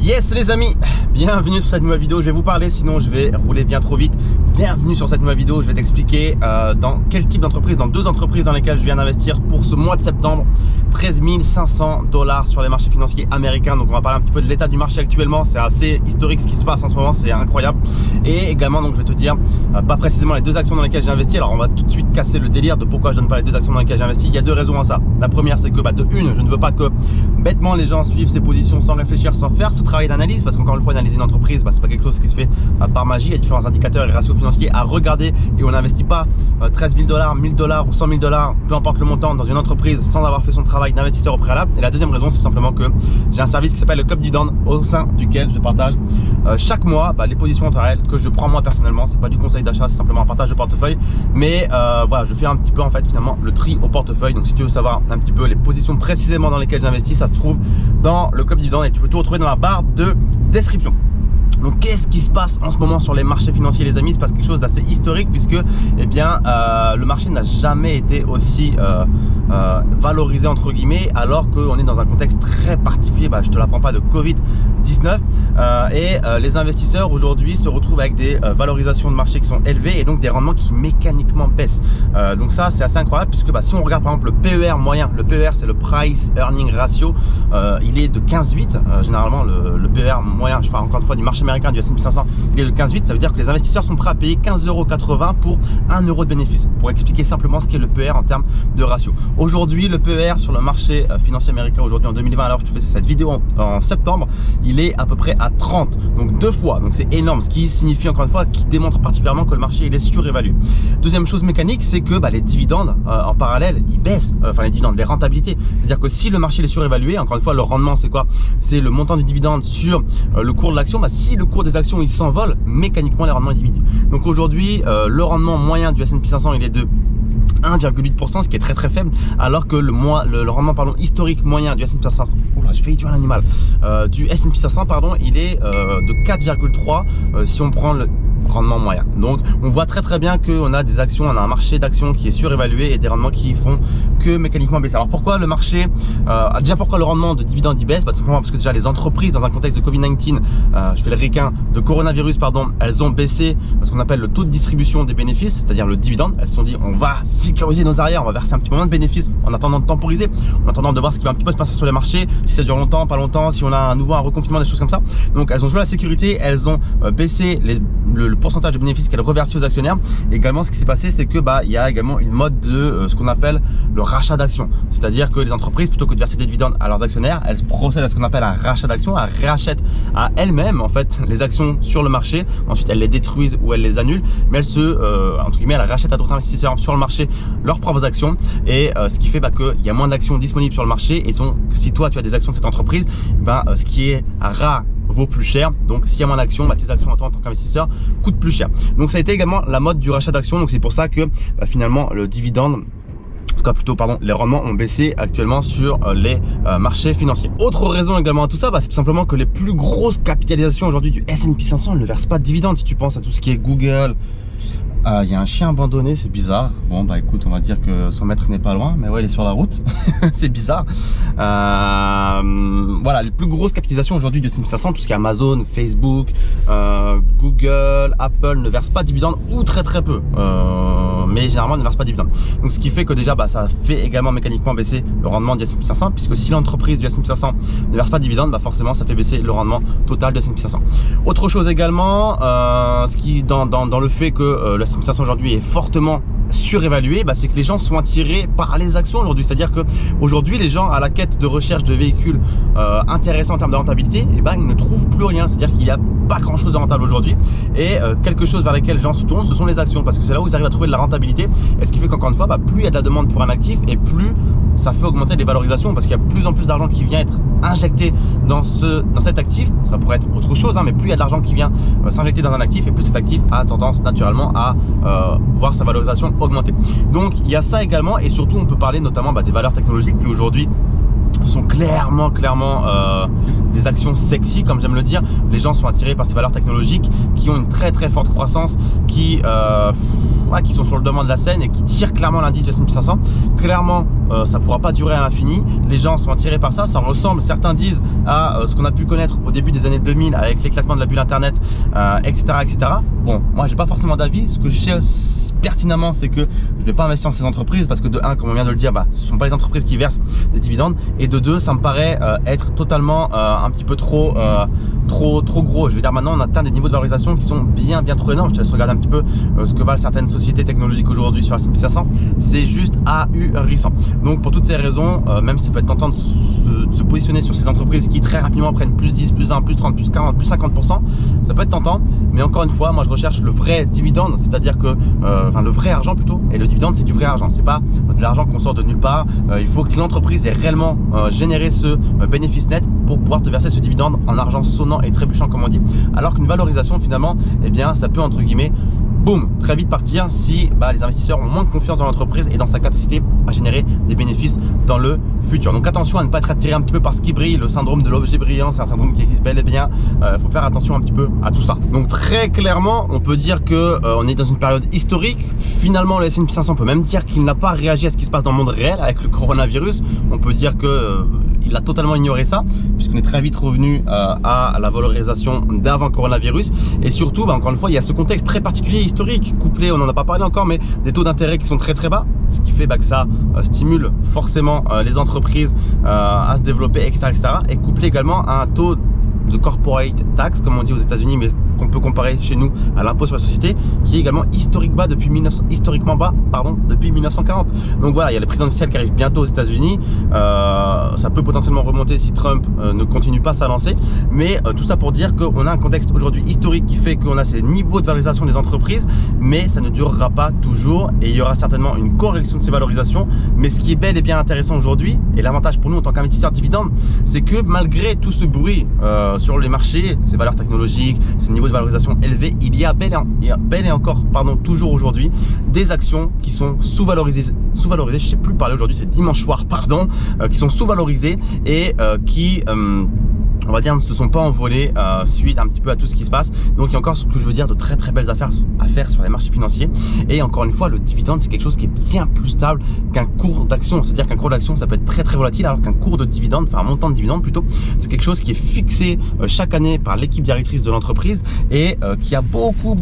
Yes les amis, bienvenue sur cette nouvelle vidéo. Je vais vous parler, sinon je vais rouler bien trop vite. Bienvenue sur cette nouvelle vidéo. Je vais t'expliquer dans quel type d'entreprise, dans deux entreprises dans lesquelles je viens d'investir pour ce mois de septembre. 13 500 $ sur les marchés financiers américains. Donc on va parler un petit peu de l'état du marché actuellement. C'est assez historique ce qui se passe en ce moment, c'est incroyable. Et également donc je vais te dire pas précisément les deux actions dans lesquelles j'ai investi. Alors on va tout de suite casser le délire de pourquoi je donne pas les deux actions dans lesquelles j'ai investi. Il y a deux raisons à ça. La première, c'est que de une, je ne veux pas que bêtement les gens suivent ces positions sans réfléchir, sans faire ce travail d'analyse, parce qu'encore une fois, analyser une entreprise, c'est pas quelque chose qui se fait par magie. Il y a différents indicateurs et ratios financiers à regarder et on n'investit pas 13 000 $, 1000 $ ou 100 000 $, peu importe le montant, dans une entreprise sans avoir fait son travail d'investisseur au préalable. Et la deuxième raison, c'est tout simplement que j'ai un service qui s'appelle le Club Dividende, au sein duquel je partage chaque mois les positions en temps réel que je prends moi personnellement. C'est pas du conseil d'achat, c'est simplement un partage de portefeuille. Mais voilà, je fais un petit peu en fait finalement le tri au portefeuille. Donc si tu veux savoir un petit peu les positions précisément dans lesquelles j'investis, ça se trouve dans le Club Dividende et tu peux tout retrouver dans la barre de description. Donc qu'est-ce qui se passe en ce moment sur les marchés financiers les amis? Il se passe quelque chose d'assez historique puisque le marché n'a jamais été aussi valorisé entre guillemets, alors qu'on est dans un contexte très particulier, je te l'apprends pas, de Covid-19 les investisseurs aujourd'hui se retrouvent avec des valorisations de marché qui sont élevées et donc des rendements qui mécaniquement baissent. Donc ça c'est assez incroyable puisque si on regarde par exemple le PER moyen, le PER c'est le Price Earning Ratio, il est de 15,8. Généralement le PER moyen, je parle encore une fois du marché américain, du S&P 500, il est de 15,8. Ça veut dire que les investisseurs sont prêts à payer 15,80 € pour 1 € de bénéfice, pour expliquer simplement ce qu'est le PER en termes de ratio. Aujourd'hui le PER sur le marché financier américain aujourd'hui en 2020, alors je te fais cette vidéo en septembre, il est à peu près à 30, donc 2 fois, donc c'est énorme, ce qui signifie encore une fois, qui démontre particulièrement que le marché il est surévalué. Deuxième chose mécanique, c'est que les dividendes en parallèle ils baissent, les dividendes, les rentabilités. C'est-à-dire que si le marché est surévalué, encore une fois le rendement c'est quoi? C'est le montant du dividende sur le cours de l'action. Si le cours des actions il s'envole, mécaniquement les rendements diminuent. Donc aujourd'hui le rendement moyen du S&P 500 il est de 1,8%, ce qui est très très faible, alors que le rendement historique moyen du S&P 500, je fais tuer un animal, du S&P 500 il est de 4,3 si on prend le rendement moyen. Donc on voit très très bien qu'on a des actions, on a un marché d'actions qui est surévalué et des rendements qui font que mécaniquement baisser. Alors pourquoi le marché, déjà pourquoi le rendement de dividendes il baisse? Simplement parce que déjà les entreprises dans un contexte de Covid-19, je fais le requin de coronavirus elles ont baissé ce qu'on appelle le taux de distribution des bénéfices, c'est-à-dire le dividende. Elles se sont dit on va sécuriser nos arrières, on va verser un petit peu moins de bénéfices en attendant de temporiser, en attendant de voir ce qui va un petit peu se passer sur les marchés, si ça dure longtemps, pas longtemps, si on a un reconfinement, des choses comme ça. Donc elles ont joué la sécurité, elles ont baissé le pourcentage de bénéfices qu'elles reversent aux actionnaires. Et également ce qui s'est passé c'est que il y a également une mode de ce qu'on appelle le rachat d'actions, c'est-à-dire que les entreprises plutôt que de verser des dividendes à leurs actionnaires, elles procèdent à ce qu'on appelle un rachat d'actions, elles rachètent à elles-mêmes en fait les actions sur le marché, ensuite elles les détruisent ou elles les annulent, mais elles entre guillemets elles rachètent à d'autres investisseurs sur le marché leurs propres actions et ce qui fait qu'il y a moins d'actions disponibles sur le marché et donc si toi tu as des actions de cette entreprise, ce qui est rare vaut plus cher. Donc s'il y a moins d'actions, tes actions en tant qu'investisseur coûtent plus cher. Donc ça a été également la mode du rachat d'actions. Donc c'est pour ça que finalement le dividende, en tout cas plutôt les rendements ont baissé actuellement sur les marchés financiers. Autre raison également à tout ça, c'est tout simplement que les plus grosses capitalisations aujourd'hui du S&P 500 ne versent pas de dividendes. Si tu penses à tout ce qui est Google, il y a un chien abandonné, c'est bizarre. Bon écoute, on va dire que son maître n'est pas loin, mais ouais il est sur la route. C'est bizarre. Voilà, les plus grosses capitalisations aujourd'hui du S&P 500, tout ce qui est Amazon, Facebook, Google, Apple ne versent pas de dividendes ou très très peu, mais généralement ne versent pas de dividendes. Donc ce qui fait que déjà ça fait également mécaniquement baisser le rendement du S&P 500, puisque si l'entreprise du S&P 500 ne verse pas de dividendes, forcément ça fait baisser le rendement total du S&P 500. Autre chose également, ce qui dans le fait que le S&P 500 aujourd'hui est fortement surévalué, c'est que les gens sont attirés par les actions aujourd'hui. C'est-à-dire que aujourd'hui les gens à la quête de recherche de véhicules intéressants en termes de rentabilité, ils ne trouvent plus rien. C'est-à-dire qu'il n'y a pas grand chose de rentable aujourd'hui et quelque chose vers lesquels les gens se tournent, ce sont les actions, parce que c'est là où ils arrivent à trouver de la rentabilité. Et ce qui fait qu'encore une fois, plus il y a de la demande pour un actif et plus ça fait augmenter les valorisations, parce qu'il y a plus en plus d'argent qui vient être injecté dans cet actif. Ça pourrait être autre chose, mais plus il y a de l'argent qui vient s'injecter dans un actif et plus cet actif a tendance naturellement à voir sa valorisation augmenter. Donc il y a ça également, et surtout on peut parler notamment des valeurs technologiques qui aujourd'hui sont clairement des actions sexy, comme j'aime le dire. Les gens sont attirés par ces valeurs technologiques qui ont une très forte croissance, qui sont sur le devant de la scène et qui tirent clairement l'indice du S&P 500. Clairement, ça ne pourra pas durer à l'infini. Les gens sont attirés par ça. Ça ressemble, certains disent, à ce qu'on a pu connaître au début des années 2000 avec l'éclatement de la bulle internet, etc. Bon, moi j'ai pas forcément d'avis. Ce que je sais pertinemment, c'est que je ne vais pas investir dans ces entreprises parce que de 1, comme on vient de le dire, ce ne sont pas les entreprises qui versent des dividendes, et de 2, ça me paraît être totalement un petit peu trop gros. Je veux dire, maintenant on atteint des niveaux de valorisation qui sont bien trop énormes. Je te laisse regarder un petit peu ce que valent certaines sociétés technologiques aujourd'hui sur S&P 500. C'est juste ahurissant. Donc pour toutes ces raisons, même si ça peut être tentant de se positionner sur ces entreprises qui très rapidement prennent plus 10, plus 20, plus 30, plus 40, plus 50%, ça peut être tentant. Mais encore une fois, moi je recherche le vrai dividende, c'est-à-dire que le vrai argent plutôt. Et le dividende, c'est du vrai argent. C'est pas de l'argent qu'on sort de nulle part. Il faut que l'entreprise ait réellement généré ce bénéfice net pour pouvoir te verser ce dividende en argent sonnant et trébuchant, comme on dit. Alors qu'une valorisation, finalement, eh bien, ça peut, entre guillemets, boum, très vite partir si les investisseurs ont moins de confiance dans l'entreprise et dans sa capacité à générer des bénéfices dans le futur. Donc attention à ne pas être attiré un petit peu par ce qui brille. Le syndrome de l'objet brillant, c'est un syndrome qui existe bel et bien. Il faut faire attention un petit peu à tout ça. Donc très clairement, on peut dire que on est dans une période historique. Finalement, le S&P 500, on peut même dire qu'il n'a pas réagi à ce qui se passe dans le monde réel avec le coronavirus. On peut dire que il a totalement ignoré ça, puisqu'on est très vite revenu à la valorisation d'avant coronavirus. Et surtout, encore une fois, il y a ce contexte très particulier historique, couplé, on n'en a pas parlé encore, mais des taux d'intérêt qui sont très bas, ce qui fait que ça stimule forcément les entreprises à se développer, etc., et couplé également à un taux de corporate tax, comme on dit aux États-Unis, mais qu'on peut comparer chez nous à l'impôt sur la société, qui est également historiquement bas depuis 1940. Donc voilà, il y a les présidentielles qui arrivent bientôt aux États-Unis. Ça peut potentiellement remonter si Trump ne continue pas sa lancée. Mais tout ça pour dire qu'on a un contexte aujourd'hui historique qui fait qu'on a ces niveaux de valorisation des entreprises, mais ça ne durera pas toujours et il y aura certainement une correction de ces valorisations. Mais ce qui est bel et bien intéressant aujourd'hui, et l'avantage pour nous en tant qu'investisseurs dividendes, c'est que malgré tout ce bruit sur les marchés, ces valeurs technologiques, ces niveaux de valorisation élevés, il y a bel et encore, toujours aujourd'hui, des actions qui sont sous-valorisées, je sais plus parler aujourd'hui, c'est dimanche soir, qui sont sous-valorisées et qui on va dire ne se sont pas envolés suite un petit peu à tout ce qui se passe. Donc il y a encore ce que je veux dire de très belles affaires à faire sur les marchés financiers. Et encore une fois, le dividende, c'est quelque chose qui est bien plus stable qu'un cours d'action. C'est-à-dire qu'un cours d'action, ça peut être très volatile, alors qu'un cours de dividende, enfin un montant de dividende plutôt, c'est quelque chose qui est fixé chaque année par l'équipe directrice de l'entreprise et qui a beaucoup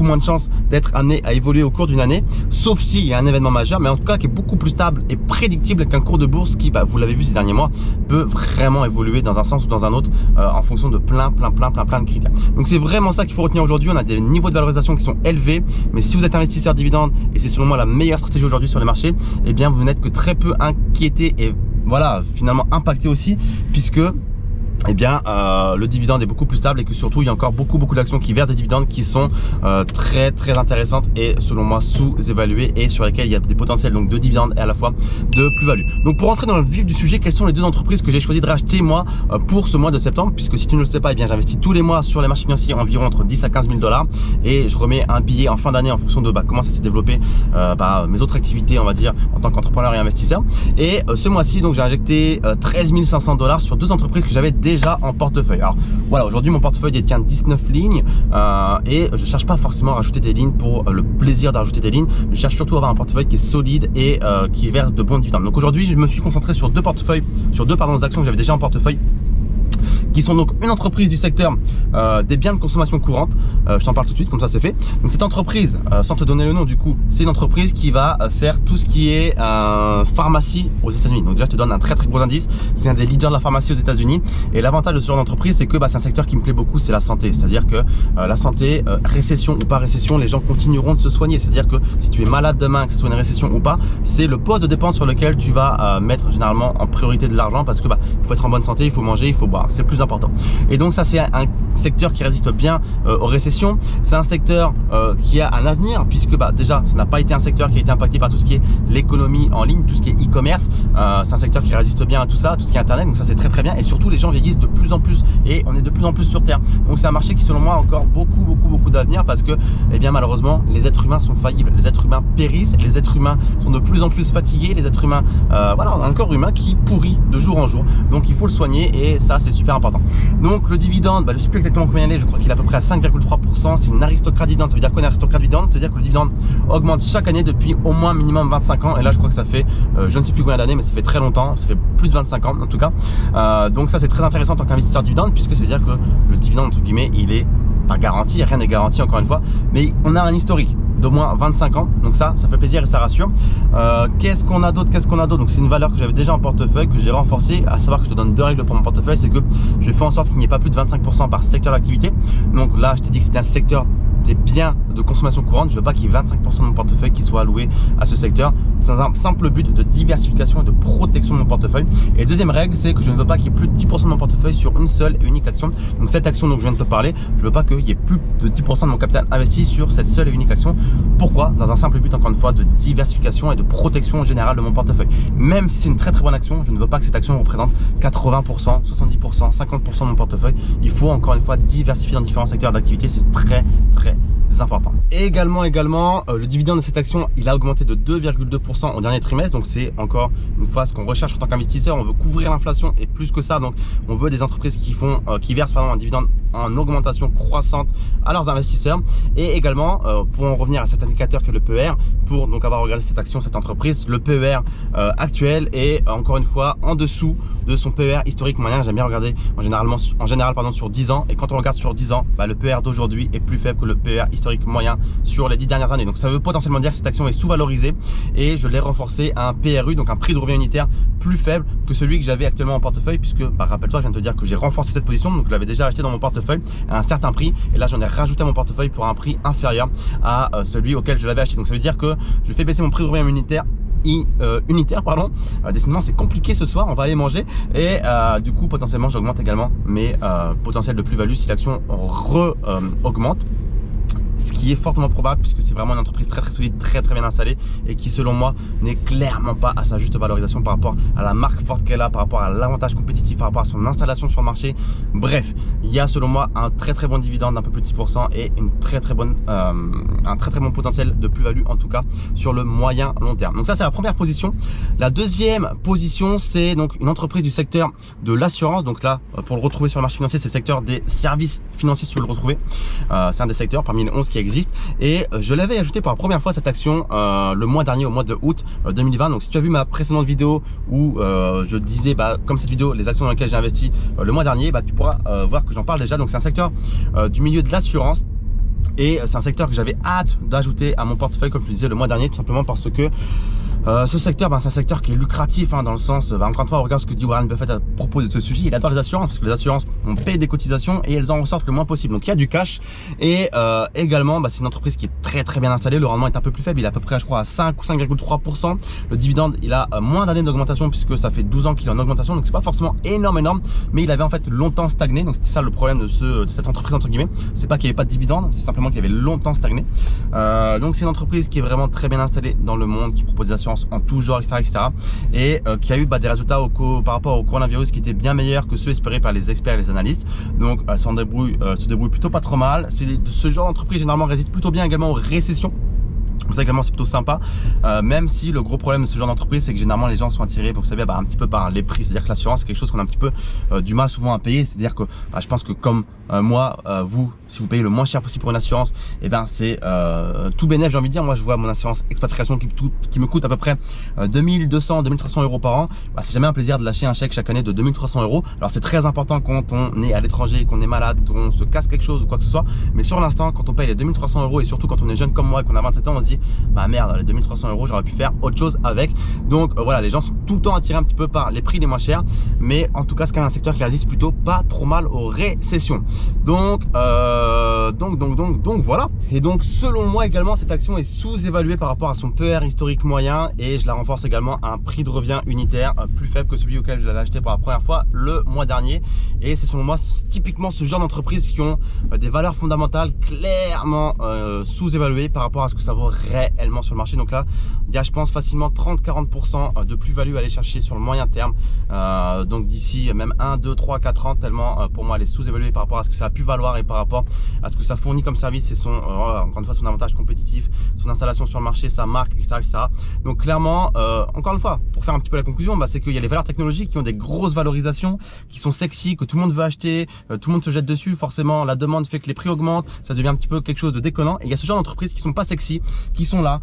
moins de chances d'être amené à évoluer au cours d'une année, sauf s'il y a un événement majeur, mais en tout cas qui est beaucoup plus stable et prédictible qu'un cours de bourse qui, vous l'avez vu ces derniers mois, peut vraiment évoluer dans un sens ou dans un autre en fonction de plein de critères. Donc c'est vraiment ça qu'il faut retenir aujourd'hui. On a des niveaux de valorisation qui sont élevés, mais si vous êtes investisseur dividende, et c'est selon moi la meilleure stratégie aujourd'hui sur les marchés, eh bien vous n'êtes que très peu inquiété et voilà, finalement impacté aussi, puisque eh bien le dividende est beaucoup plus stable et que surtout il y a encore beaucoup d'actions qui versent des dividendes qui sont très intéressantes et selon moi sous-évaluées et sur lesquelles il y a des potentiels donc de dividendes et à la fois de plus-value. Donc pour rentrer dans le vif du sujet, quelles sont les deux entreprises que j'ai choisi de racheter moi pour ce mois de septembre, puisque si tu ne le sais pas, eh bien j'investis tous les mois sur les marchés financiers environ entre 10 à 15 000 $ et je remets un billet en fin d'année en fonction de comment ça s'est développé mes autres activités, on va dire, en tant qu'entrepreneur et investisseur. Et ce mois-ci donc j'ai injecté 13 500 $ sur deux entreprises que j'avais déjà en portefeuille. Alors voilà, aujourd'hui mon portefeuille détient 19 lignes et je cherche pas forcément à rajouter des lignes pour le plaisir d'ajouter des lignes. Je cherche surtout à avoir un portefeuille qui est solide et qui verse de bons dividendes. Donc aujourd'hui je me suis concentré sur deux actions que j'avais déjà en portefeuille, qui sont donc une entreprise du secteur des biens de consommation courante. Je t'en parle tout de suite, comme ça c'est fait. Donc cette entreprise, sans te donner le nom du coup, c'est une entreprise qui va faire tout ce qui est pharmacie aux États-Unis. Donc déjà je te donne un très gros indice, c'est un des leaders de la pharmacie aux États-Unis. Et l'avantage de ce genre d'entreprise, c'est que c'est un secteur qui me plaît beaucoup, c'est la santé. C'est-à-dire que la santé, récession ou pas récession, les gens continueront de se soigner. C'est-à-dire que si tu es malade demain, que ce soit une récession ou pas, c'est le poste de dépense sur lequel tu vas mettre généralement en priorité de l'argent, parce que il faut être en bonne santé, il faut manger, il faut boire. c'est le plus important. Et donc ça, c'est un secteur qui résiste bien aux récessions. C'est un secteur qui a un avenir, puisque déjà, ça n'a pas été un secteur qui a été impacté par tout ce qui est l'économie en ligne, tout ce qui est e-commerce. C'est un secteur qui résiste bien à tout ça, tout ce qui est internet, donc ça c'est très très bien. Et surtout, les gens vieillissent de plus en plus et on est de plus en plus sur Terre. Donc c'est un marché qui, selon moi, a encore beaucoup d'avenir, parce que, eh bien, malheureusement, les êtres humains sont faillibles, les êtres humains périssent, les êtres humains sont de plus en plus fatigués, les êtres humains, voilà, on a un corps humain qui pourrit de jour en jour. Donc il faut le soigner et ça, c'est super important. Donc le dividende, je ne sais plus exactement combien il est, je crois qu'il est à peu près à 5,3%. C'est une aristocrate dividende. Ça veut dire quoi, une aristocrate dividende? Ça veut dire que le dividende augmente chaque année depuis au moins minimum 25 ans. Et là, je crois que ça fait, je ne sais plus combien d'années, mais ça fait très longtemps. Ça fait plus de 25 ans en tout cas. Donc ça, c'est très intéressant en tant qu'investisseur dividende, puisque ça veut dire que le dividende, entre guillemets, il est pas garanti, rien n'est garanti encore une fois, mais on a un historique d'au moins 25 ans, donc ça fait plaisir et ça rassure. Qu'est-ce qu'on a d'autre? Donc c'est une valeur que j'avais déjà en portefeuille, que j'ai renforcée, à savoir que je te donne deux règles pour mon portefeuille. C'est que je fais en sorte qu'il n'y ait pas plus de 25% par secteur d'activité. Donc là, je t'ai dit que c'était un secteur des biens de consommation courante. Je veux pas qu'il y ait 25% de mon portefeuille qui soit alloué à ce secteur. C'est un simple but de diversification et de protection de mon portefeuille. Et deuxième règle, c'est que je ne veux pas qu'il y ait plus de 10% de mon portefeuille sur une seule et unique action. Donc cette action dont je viens de te parler, je veux pas qu'il y ait plus de 10% de mon capital investi sur cette seule et unique action. Pourquoi? Dans un simple but, encore une fois, de diversification et de protection générale de mon portefeuille. Même si c'est une très bonne action, je ne veux pas que cette action représente 80%, 70%, 50% de mon portefeuille. Il faut encore une fois diversifier dans différents secteurs d'activité. C'est très important. Et également, le dividende de cette action, il a augmenté de 2,2% au dernier trimestre. Donc c'est encore une fois ce qu'on recherche en tant qu'investisseur. On veut couvrir l'inflation et plus que ça. Donc on veut des entreprises qui versent un dividende en augmentation croissante à leurs investisseurs. Et également, pour en revenir à cet indicateur qui est le PER, pour donc avoir regardé cette action, cette entreprise, le PER actuel est encore une fois en dessous de son PER historique moyen. J'aime bien regarder en général sur 10 ans. Et quand on regarde sur 10 ans, le PER d'aujourd'hui est plus faible que le PER historique moyen sur les 10 dernières années. Donc ça veut potentiellement dire que cette action est sous-valorisée et je l'ai renforcé à un PRU, donc un prix de revient unitaire plus faible que celui que j'avais actuellement en portefeuille, puisque rappelle-toi, je viens de te dire que j'ai renforcé cette position, donc je l'avais déjà acheté dans mon portefeuille à un certain prix et là j'en ai rajouté à mon portefeuille pour un prix inférieur à celui auquel je l'avais acheté. Donc ça veut dire que je fais baisser mon prix de revient unitaire. Décidément c'est compliqué ce soir, on va aller manger et du coup potentiellement j'augmente également mes potentiels de plus-value si l'action augmente. Ce qui est fortement probable puisque c'est vraiment une entreprise très solide, très bien installée et qui selon moi n'est clairement pas à sa juste valorisation par rapport à la marque forte qu'elle a, par rapport à l'avantage compétitif, par rapport à son installation sur le marché. Bref, il y a selon moi un très bon dividende d'un peu plus de 6% et une un très bon potentiel de plus-value en tout cas sur le moyen long terme. Donc ça c'est la première position. La deuxième position, c'est donc une entreprise du secteur de l'assurance. Donc là pour le retrouver sur le marché financier, c'est le secteur des services financiers si tu veux le retrouver. C'est un des secteurs parmi les 11 qui existe et je l'avais ajouté pour la première fois cette action le mois dernier, au mois de août 2020. Donc si tu as vu ma précédente vidéo où je disais comme cette vidéo, les actions dans lesquelles j'ai investi le mois dernier, tu pourras voir que j'en parle déjà. Donc c'est un secteur du milieu de l'assurance et c'est un secteur que j'avais hâte d'ajouter à mon portefeuille comme je le disais le mois dernier, tout simplement parce que ce secteur, c'est un secteur qui est lucratif dans le sens, encore une fois, on regarde ce que dit Warren Buffett à propos de ce sujet. Il adore les assurances parce que les assurances, on paye des cotisations et elles en ressortent le moins possible. Donc il y a du cash et également, c'est une entreprise qui est très bien installée. Le rendement est un peu plus faible, il est à peu près, je crois, à 5 ou 5,3%. Le dividende, il a moins d'années d'augmentation puisque ça fait 12 ans qu'il est en augmentation. Donc c'est pas forcément énorme, mais il avait en fait longtemps stagné. Donc c'était ça le problème de cette entreprise entre guillemets. C'est pas qu'il n'y avait pas de dividende, c'est simplement qu'il avait longtemps stagné. Donc c'est une entreprise qui est vraiment très bien installée dans le monde, qui propose des assurances en tout genre, etc. et qui a eu des résultats par rapport au coronavirus qui étaient bien meilleurs que ceux espérés par les experts et les analystes. Donc elle se débrouille plutôt pas trop mal. Ce genre d'entreprise généralement résiste plutôt bien également aux récessions. Donc ça également c'est plutôt sympa, même si le gros problème de ce genre d'entreprise c'est que généralement les gens sont attirés, vous savez, un petit peu par les prix. C'est-à-dire que l'assurance c'est quelque chose qu'on a un petit peu du mal souvent à payer. C'est-à-dire que je pense que comme moi, vous, si vous payez le moins cher possible pour une assurance, c'est tout bénéf, j'ai envie de dire. Moi je vois mon assurance expatriation qui me coûte à peu près 2200, 2300 euros par an. C'est jamais un plaisir de lâcher un chèque chaque année de 2300 euros. Alors c'est très important quand on est à l'étranger, qu'on est malade, qu'on se casse quelque chose ou quoi que ce soit. Mais sur l'instant, quand on paye les 2300 euros et surtout quand on est jeune comme moi et qu'on a 27 ans, on se dit dis bah merde, les 2300 euros, j'aurais pu faire autre chose avec. Donc voilà, les gens sont tout le temps attirés un petit peu par les prix les moins chers, mais en tout cas c'est quand même un secteur qui résiste plutôt pas trop mal aux récessions. Donc voilà. Et donc selon moi également, cette action est sous-évaluée par rapport à son PER historique moyen, et je la renforce également à un prix de revient unitaire plus faible que celui auquel je l'avais acheté pour la première fois le mois dernier. Et c'est selon moi typiquement ce genre d'entreprises qui ont des valeurs fondamentales clairement sous-évaluées par rapport à ce que ça vaut réellement sur le marché. Donc là, il y a je pense facilement 30-40% de plus-value à aller chercher sur le moyen terme. Donc d'ici même 1, 2, 3, 4 ans, tellement pour moi elle est sous-évaluée par rapport à ce que ça a pu valoir et par rapport à ce que ça fournit comme service et son, encore une fois, son avantage compétitif, son installation sur le marché, sa marque, etc. Donc clairement, encore une fois, pour faire un petit peu la conclusion, bah, c'est qu'il y a les valeurs technologiques qui ont des grosses valorisations, qui sont sexy, que tout le monde veut acheter, tout le monde se jette dessus, forcément la demande fait que les prix augmentent, ça devient un petit peu quelque chose de déconnant. Et il y a ce genre d'entreprises qui sont pas sexy, qui sont là,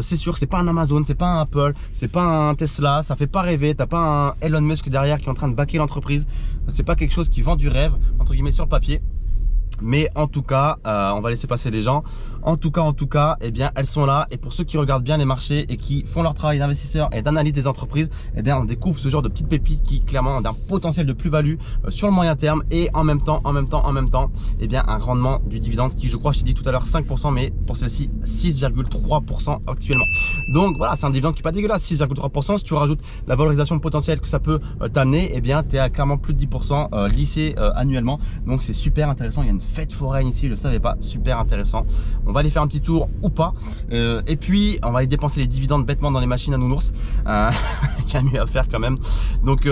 c'est sûr, c'est pas un Amazon, c'est pas un Apple, c'est pas un Tesla, ça fait pas rêver, t'as pas un Elon Musk derrière qui est en train de backer l'entreprise, c'est pas quelque chose qui vend du rêve, entre guillemets, sur le papier. Mais en tout cas, on va laisser passer les gens. En tout cas, eh bien, elles sont là. Et pour ceux qui regardent bien les marchés et qui font leur travail d'investisseur et d'analyse des entreprises, eh bien, on découvre ce genre de petites pépites qui clairement ont un potentiel de plus-value sur le moyen terme et en même temps, eh bien, un rendement du dividende qui, je crois, je t'ai dit tout à l'heure 5%, mais pour celle-ci 6,3% actuellement. Donc voilà, c'est un dividende qui n'est pas dégueulasse, 6,3%. Si tu rajoutes la valorisation potentielle que ça peut t'amener, eh bien, tu es à clairement plus de 10% lissé annuellement. Donc c'est super intéressant. Il y a une fête foraine ici, je ne savais pas, super intéressant. On va aller faire un petit tour ou pas, et puis on va aller dépenser les dividendes bêtement dans les machines à nounours. Il y a mieux à faire quand même. Donc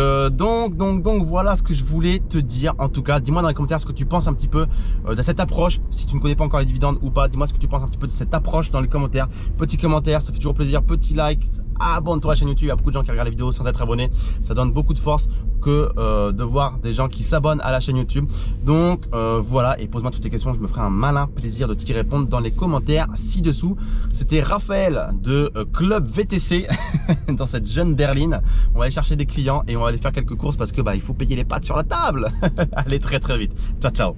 voilà ce que je voulais te dire. En tout cas, dis-moi dans les commentaires ce que tu penses un petit peu de cette approche. Si tu ne connais pas encore les dividendes ou pas, dis-moi ce que tu penses un petit peu de cette approche dans les commentaires. Petit commentaire, ça fait toujours plaisir. Petit like, abonne-toi à la chaîne YouTube. Il y a beaucoup de gens qui regardent les vidéos sans être abonnés. Ça donne beaucoup de force que de voir des gens qui s'abonnent à la chaîne YouTube. Donc voilà, et pose-moi toutes tes questions, je me ferai un malin plaisir de t'y répondre dans les commentaires ci-dessous. C'était Raphaël de Club VTC dans cette jeune berline. On va aller chercher des clients et on va aller faire quelques courses parce que bah, il faut payer les pâtes sur la table. Allez, très vite. Ciao, ciao.